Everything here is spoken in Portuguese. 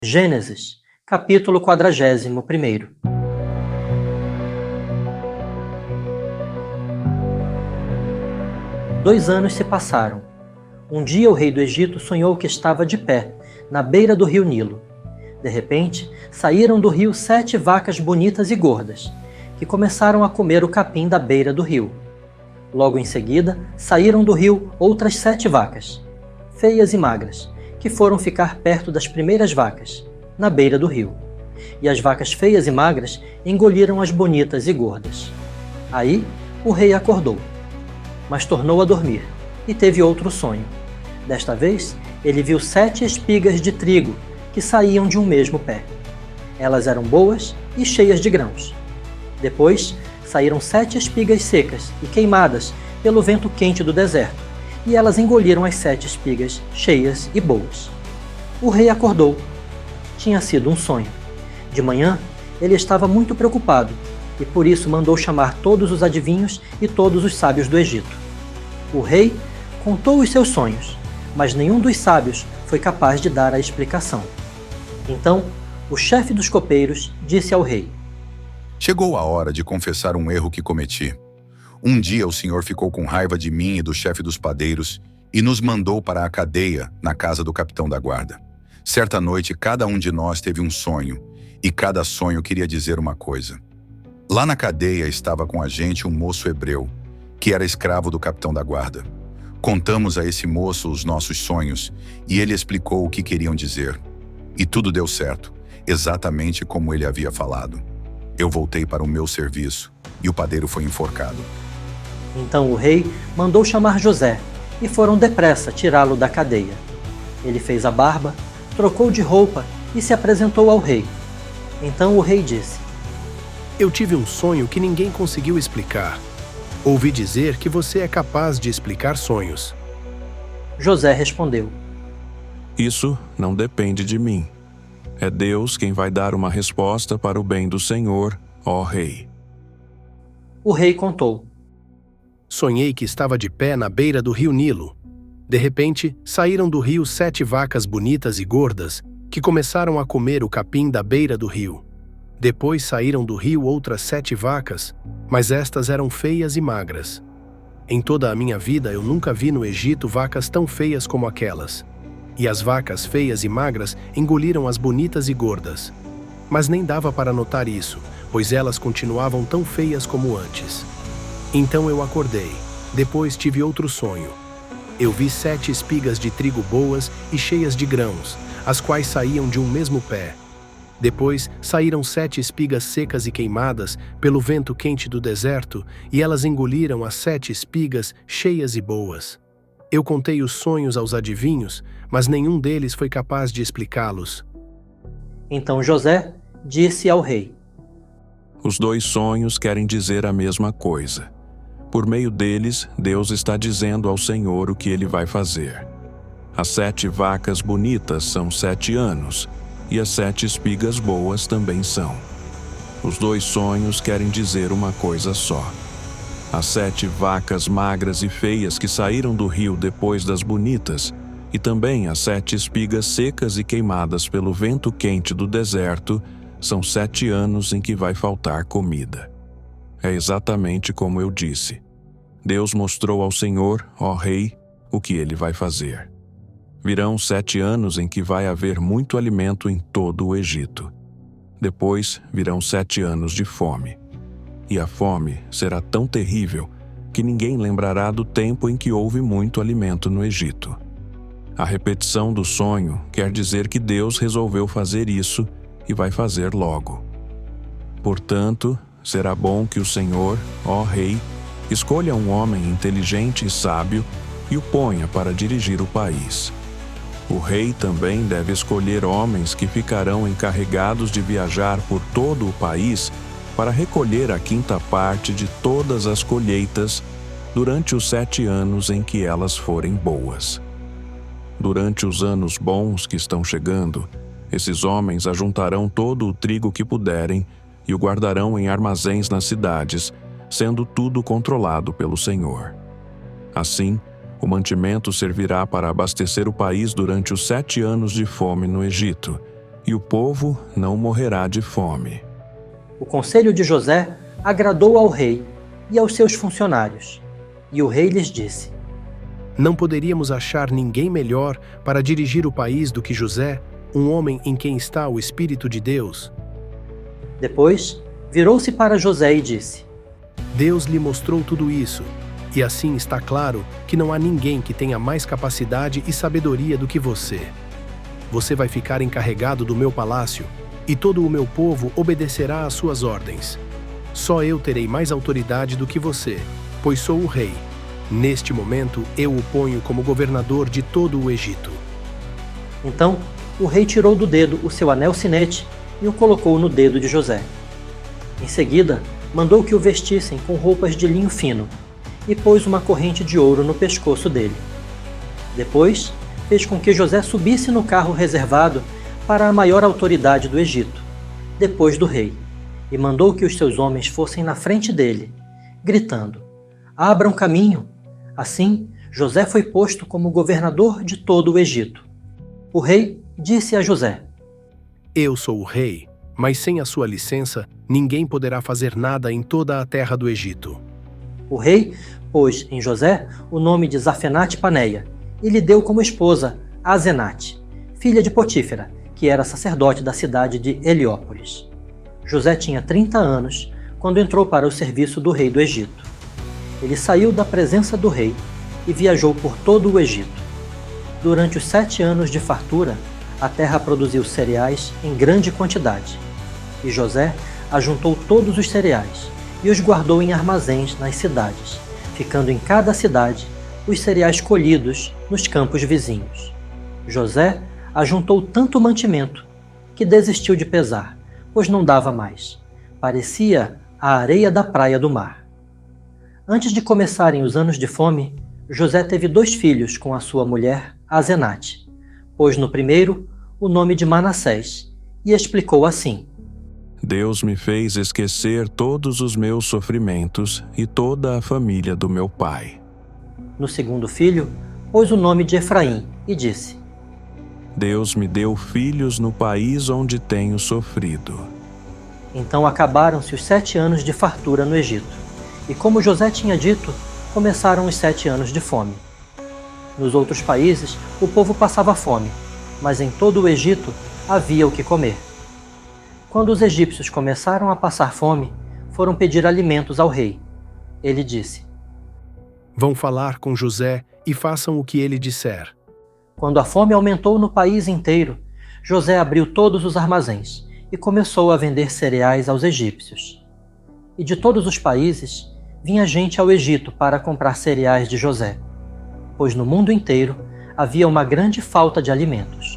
Gênesis, capítulo 41. 2 anos se passaram. Um dia o rei do Egito sonhou que estava de pé, na beira do rio Nilo. De repente, saíram do rio 7 vacas bonitas e gordas, que começaram a comer o capim da beira do rio. Logo em seguida, saíram do rio outras 7 vacas, feias e magras, que foram ficar perto das primeiras vacas, na beira do rio. E as vacas feias e magras engoliram as bonitas e gordas. Aí, o rei acordou, mas tornou a dormir, e teve outro sonho. Desta vez, ele viu 7 espigas de trigo que saíam de um mesmo pé. Elas eram boas e cheias de grãos. Depois, saíram 7 espigas secas e queimadas pelo vento quente do deserto, e elas engoliram as 7 espigas cheias e boas. O rei acordou. Tinha sido um sonho. De manhã, ele estava muito preocupado, e por isso mandou chamar todos os adivinhos e todos os sábios do Egito. O rei contou os seus sonhos, mas nenhum dos sábios foi capaz de dar a explicação. Então, o chefe dos copeiros disse ao rei: Chegou a hora de confessar um erro que cometi. Um dia o senhor ficou com raiva de mim e do chefe dos padeiros e nos mandou para a cadeia na casa do capitão da guarda. Certa noite, cada um de nós teve um sonho, e cada sonho queria dizer uma coisa. Lá na cadeia estava com a gente um moço hebreu, que era escravo do capitão da guarda. Contamos a esse moço os nossos sonhos, e ele explicou o que queriam dizer. E tudo deu certo, exatamente como ele havia falado. Eu voltei para o meu serviço, e o padeiro foi enforcado. Então o rei mandou chamar José, e foram depressa tirá-lo da cadeia. Ele fez a barba, trocou de roupa e se apresentou ao rei. Então o rei disse: Eu tive um sonho que ninguém conseguiu explicar. Ouvi dizer que você é capaz de explicar sonhos. José respondeu: Isso não depende de mim. É Deus quem vai dar uma resposta para o bem do Senhor, ó rei. O rei contou: Sonhei que estava de pé na beira do rio Nilo. De repente, saíram do rio 7 vacas bonitas e gordas, que começaram a comer o capim da beira do rio. Depois saíram do rio outras 7 vacas, mas estas eram feias e magras. Em toda a minha vida eu nunca vi no Egito vacas tão feias como aquelas. E as vacas feias e magras engoliram as bonitas e gordas. Mas nem dava para notar isso, pois elas continuavam tão feias como antes. Então eu acordei. Depois tive outro sonho. Eu vi 7 espigas de trigo boas e cheias de grãos, as quais saíam de um mesmo pé. Depois saíram 7 espigas secas e queimadas pelo vento quente do deserto, e elas engoliram as 7 espigas cheias e boas. Eu contei os sonhos aos adivinhos, mas nenhum deles foi capaz de explicá-los. Então José disse ao rei: Os 2 sonhos querem dizer a mesma coisa. Por meio deles, Deus está dizendo ao Senhor o que ele vai fazer. As 7 vacas bonitas são 7 anos, e as 7 espigas boas também são. Os 2 sonhos querem dizer uma coisa só. As 7 vacas magras e feias que saíram do rio depois das bonitas, e também as 7 espigas secas e queimadas pelo vento quente do deserto, são 7 anos em que vai faltar comida. É exatamente como eu disse. Deus mostrou ao Senhor, ó rei, o que ele vai fazer. Virão 7 anos em que vai haver muito alimento em todo o Egito. Depois virão 7 anos de fome. E a fome será tão terrível que ninguém lembrará do tempo em que houve muito alimento no Egito. A repetição do sonho quer dizer que Deus resolveu fazer isso e vai fazer logo. Portanto, será bom que o Senhor, ó rei, escolha um homem inteligente e sábio e o ponha para dirigir o país. O rei também deve escolher homens que ficarão encarregados de viajar por todo o país para recolher a 5ª parte de todas as colheitas durante os 7 anos em que elas forem boas. Durante os anos bons que estão chegando, esses homens ajuntarão todo o trigo que puderem e o guardarão em armazéns nas cidades, sendo tudo controlado pelo Senhor. Assim, o mantimento servirá para abastecer o país durante os 7 anos de fome no Egito, e o povo não morrerá de fome. O conselho de José agradou ao rei e aos seus funcionários, e o rei lhes disse: Não poderíamos achar ninguém melhor para dirigir o país do que José, um homem em quem está o Espírito de Deus. Depois, virou-se para José e disse: Deus lhe mostrou tudo isso, e assim está claro que não há ninguém que tenha mais capacidade e sabedoria do que você. Você vai ficar encarregado do meu palácio, e todo o meu povo obedecerá às suas ordens. Só eu terei mais autoridade do que você, pois sou o rei. Neste momento, eu o ponho como governador de todo o Egito. Então, o rei tirou do dedo o seu anel sinete e o colocou no dedo de José. Em seguida, mandou que o vestissem com roupas de linho fino e pôs uma corrente de ouro no pescoço dele. Depois, fez com que José subisse no carro reservado para a maior autoridade do Egito, depois do rei, e mandou que os seus homens fossem na frente dele, gritando: Abram caminho! Assim, José foi posto como governador de todo o Egito. O rei disse a José: Eu sou o rei, mas sem a sua licença, ninguém poderá fazer nada em toda a terra do Egito. O rei pôs em José o nome de Zafenate-Paneia e lhe deu como esposa Azenate, filha de Potífera, que era sacerdote da cidade de Heliópolis. José tinha 30 anos quando entrou para o serviço do rei do Egito. Ele saiu da presença do rei e viajou por todo o Egito. Durante os 7 anos de fartura, a terra produziu cereais em grande quantidade. E José ajuntou todos os cereais e os guardou em armazéns nas cidades, ficando em cada cidade os cereais colhidos nos campos vizinhos. José ajuntou tanto mantimento que desistiu de pesar, pois não dava mais. Parecia a areia da praia do mar. Antes de começarem os anos de fome, José teve 2 filhos com a sua mulher, Azenate. Pôs no primeiro o nome de Manassés e explicou assim: Deus me fez esquecer todos os meus sofrimentos e toda a família do meu pai. No segundo filho, pôs o nome de Efraim e disse: Deus me deu filhos no país onde tenho sofrido. Então acabaram-se os 7 anos de fartura no Egito. E como José tinha dito, começaram os 7 anos de fome. Nos outros países, o povo passava fome, mas em todo o Egito havia o que comer. Quando os egípcios começaram a passar fome, foram pedir alimentos ao rei. Ele disse: Vão falar com José e façam o que ele disser. Quando a fome aumentou no país inteiro, José abriu todos os armazéns e começou a vender cereais aos egípcios. E de todos os países, vinha gente ao Egito para comprar cereais de José, pois no mundo inteiro havia uma grande falta de alimentos.